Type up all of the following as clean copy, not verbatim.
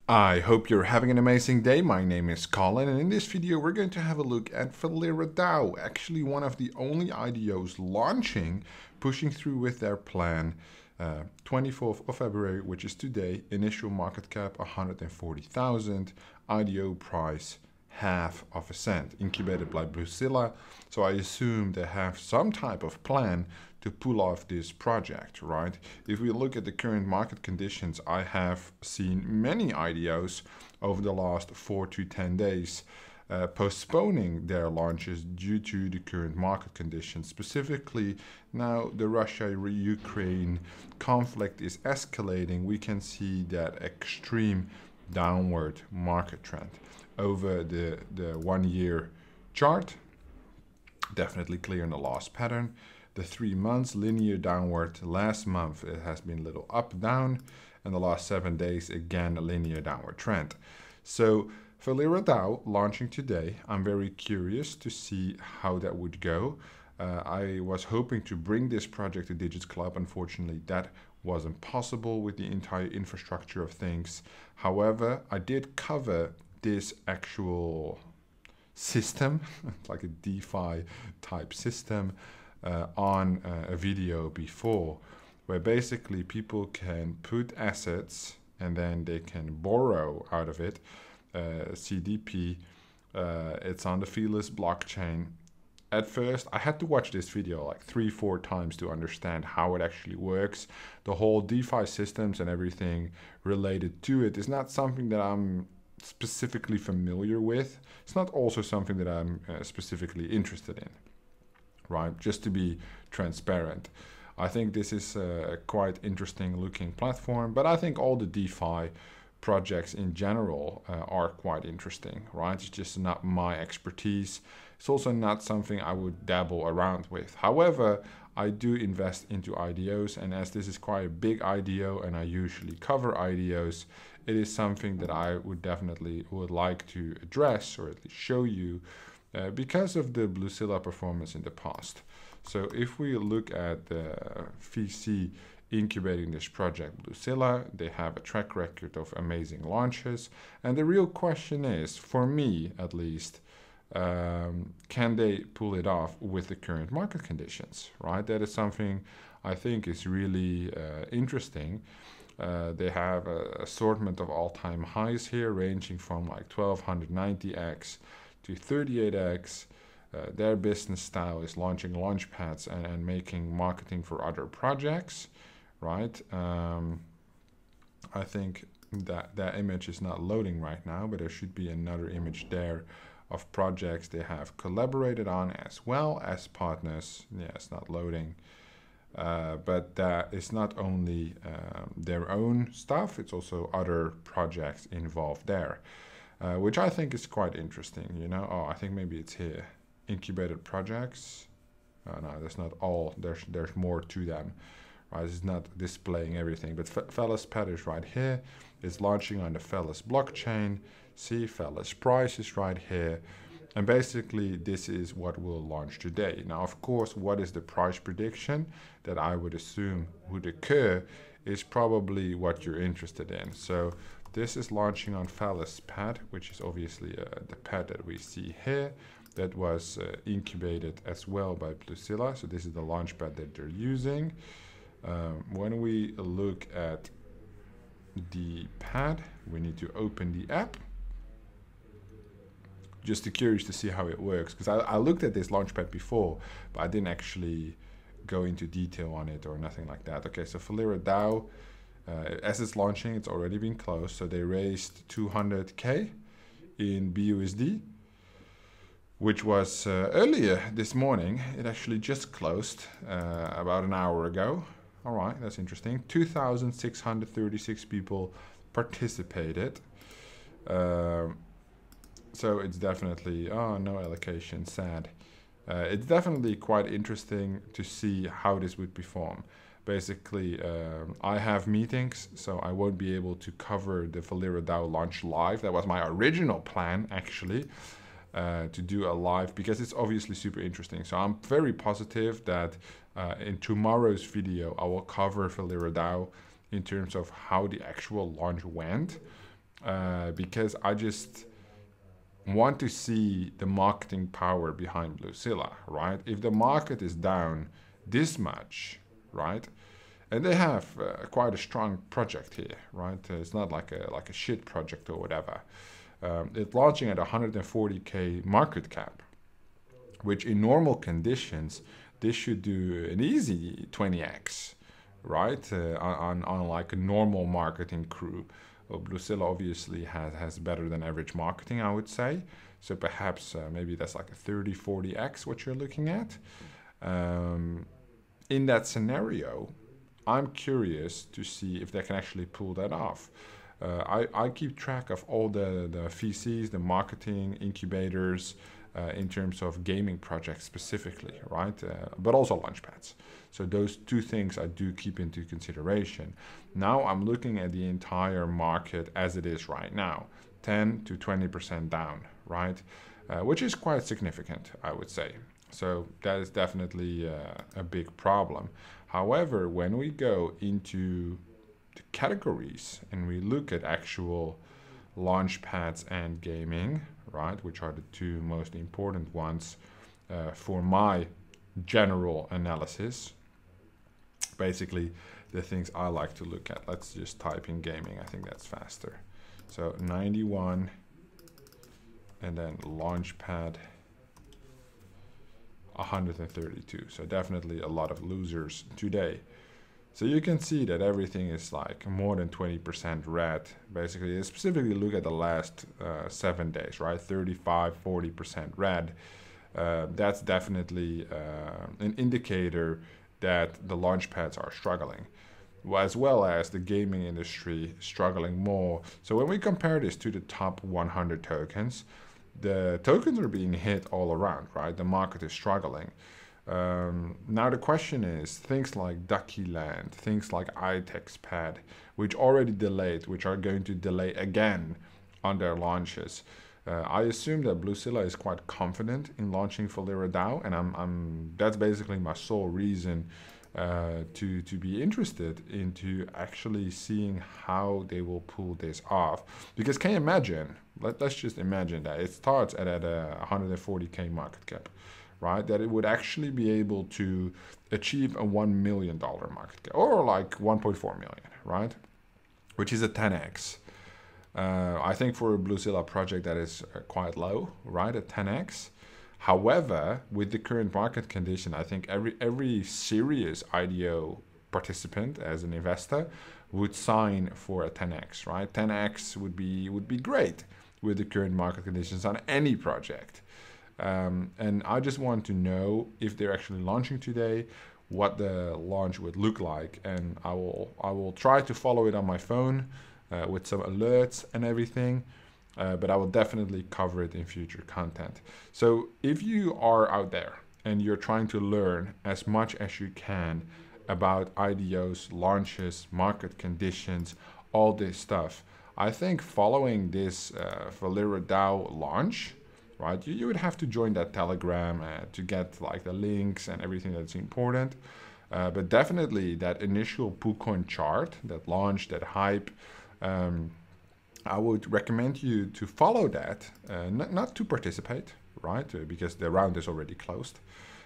I hope you're having an amazing day. My name is Colin, and in this video we're going to have a look at Velero DAO, actually one of the only IDOs launching, pushing through with their plan. 24th of February, which is today, initial market cap 140,000, IDO price half of a cent, incubated by Bluezilla. So I assume they have some type of plan to pull off this project, right? If we look at the current market conditions, I have seen many IDOs over the last 4 to 10 days postponing their launches due to the current market conditions. Specifically, now the Russia-Ukraine conflict is escalating. We can see that extreme downward market trend over the 1 year chart. Definitely clear in the last pattern. The 3 months linear downward. Last month it has been a little up down, and the last 7 days again a linear downward trend. So for Lira DAO launching today, I'm very curious to see how that would go. I was hoping to bring this project to Digits Club. Unfortunately, that wasn't possible with the entire infrastructure of things. However, I did cover this actual system, like a DeFi type system, on a video before, where basically people can put assets and then they can borrow out of it. CDP, it's on the Fearless blockchain. At first, I had to watch this video like 3-4 times to understand how it actually works. The whole DeFi systems and everything related to it is not something that I'm specifically familiar with. It's not also something that I'm specifically interested in, right? Just to be transparent. I think this is a quite interesting looking platform, but I think all the DeFi projects in general are quite interesting, right? It's just not my expertise. It's also not something I would dabble around with. However, I do invest into IDOs, and as this is quite a big IDO and I usually cover IDOs, it is something that I would like to address, or at least show you, because of the Bluezilla performance in the past. So if we look at the VC incubating this project, Bluezilla, they have a track record of amazing launches, and the real question is, for me at least, can they pull it off with the current market conditions, right? That is something I think is really interesting. They have an assortment of all-time highs here, ranging from like 1290x to 38x. Their business style is launching launchpads and making marketing for other projects, right? I think that image is not loading right now, but there should be another image there of projects they have collaborated on as well as partners. Yeah, it's not loading. But it's not only their own stuff, it's also other projects involved there, which I think is quite interesting, you know. Oh, I think maybe it's here. Incubated projects. No, that's not all. There's more to them, right? It's not displaying everything, but Fellas Pad is right here. It's launching on the Fellas blockchain. See, Fellas price is right here. And basically, this is what will launch today. Now, of course, what is the price prediction that I would assume would occur is probably what you're interested in. So this is launching on Fellas Pad, which is obviously the pad that we see here. That was incubated as well by Bluezilla. So this is the launch pad that they're using. When we look at the pad, we need to open the app. Just curious to see how it works, because I looked at this launchpad before, but I didn't actually go into detail on it or nothing like that. Okay, so Velero DAO, as it's launching, it's already been closed. So they raised 200K in BUSD, which was earlier this morning. It actually just closed about an hour ago. All right, that's interesting. 2,636 people participated. So it's definitely, oh, no allocation, sad. It's definitely quite interesting to see how this would perform. Basically, I have meetings, so I won't be able to cover the Velero DAO launch live. That was my original plan, actually, to do a live, because it's obviously super interesting. So I'm very positive that in tomorrow's video, I will cover Velero DAO in terms of how the actual launch went. because I just want to see the marketing power behind Bluezilla, right? If the market is down this much, right? And they have quite a strong project here, right? It's not like a shit project or whatever. It's launching at 140K market cap, which in normal conditions, this should do an easy 20x, right? On like a normal marketing crew. Well, Bluezilla obviously has better than average marketing, I would say. So perhaps maybe that's like a 30, 40x what you're looking at. In that scenario, I'm curious to see if they can actually pull that off. I keep track of all the VCs, the marketing incubators, in terms of gaming projects specifically, right? But also launchpads. So those two things I do keep into consideration. Now I'm looking at the entire market as it is right now, 10 to 20% down, right? Which is quite significant, I would say. So that is definitely a big problem. However, when we go into the categories and we look at actual launchpads and gaming, right, which are the two most important ones for my general analysis, basically the things I like to look at. Let's just type in gaming. I think that's faster. So 91 and then launchpad 132. So definitely a lot of losers today. So you can see that everything is like more than 20% red. Basically, specifically look at the last 7 days, right? 35, 40% red. That's definitely an indicator that the launchpads are struggling, as well as the gaming industry struggling more. So when we compare this to the top 100 tokens, the tokens are being hit all around, right? The market is struggling. Now the question is things like Ducky Land, things like iTextPad, which already delayed, which are going to delay again on their launches. I assume that Bluezilla is quite confident in launching Velero DAO, and that's basically my sole reason to be interested into actually seeing how they will pull this off. Because can you imagine? Let's just imagine that it starts at a 140K market cap, right? That it would actually be able to achieve a $1 million market cap, or like 1.4 million, right? Which is a 10x. I think for a Bluezilla project that is quite low, right? At 10x. However, with the current market condition, I think every serious IDO participant as an investor would sign for a 10x, right? 10x would be great with the current market conditions on any project. And I just want to know if they're actually launching today, what the launch would look like, and I will try to follow it on my phone with some alerts and everything. But I will definitely cover it in future content. So if you are out there and you're trying to learn as much as you can about IDOs, launches, market conditions, all this stuff, I think following this Velero DAO launch, right, you would have to join that Telegram to get like the links and everything that's important. But definitely that initial PooCoin chart, that launch, that hype, I would recommend you to follow that, not to participate, right? Because the round is already closed,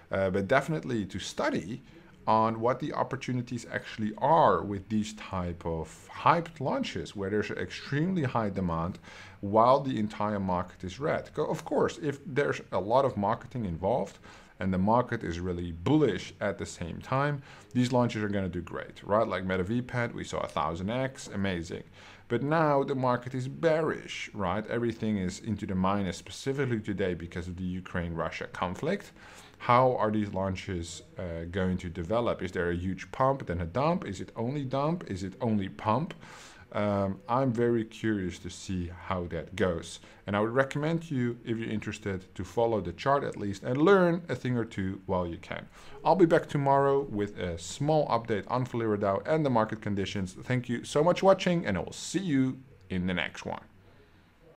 but definitely to study on what the opportunities actually are with these type of hyped launches where there's extremely high demand while the entire market is red. Of course, if there's a lot of marketing involved and the market is really bullish at the same time, these launches are going to do great, right? Like MetaVPad, we saw 1000x, amazing. But now the market is bearish, right? Everything is into the minus, specifically today because of the Ukraine-Russia conflict. How are these launches going to develop? Is there a huge pump, then a dump? Is it only dump? Is it only pump? I'm very curious to see how that goes. And I would recommend you, if you're interested, to follow the chart at least and learn a thing or two while you can. I'll be back tomorrow with a small update on Velero DAO and the market conditions. Thank you so much for watching, and I will see you in the next one.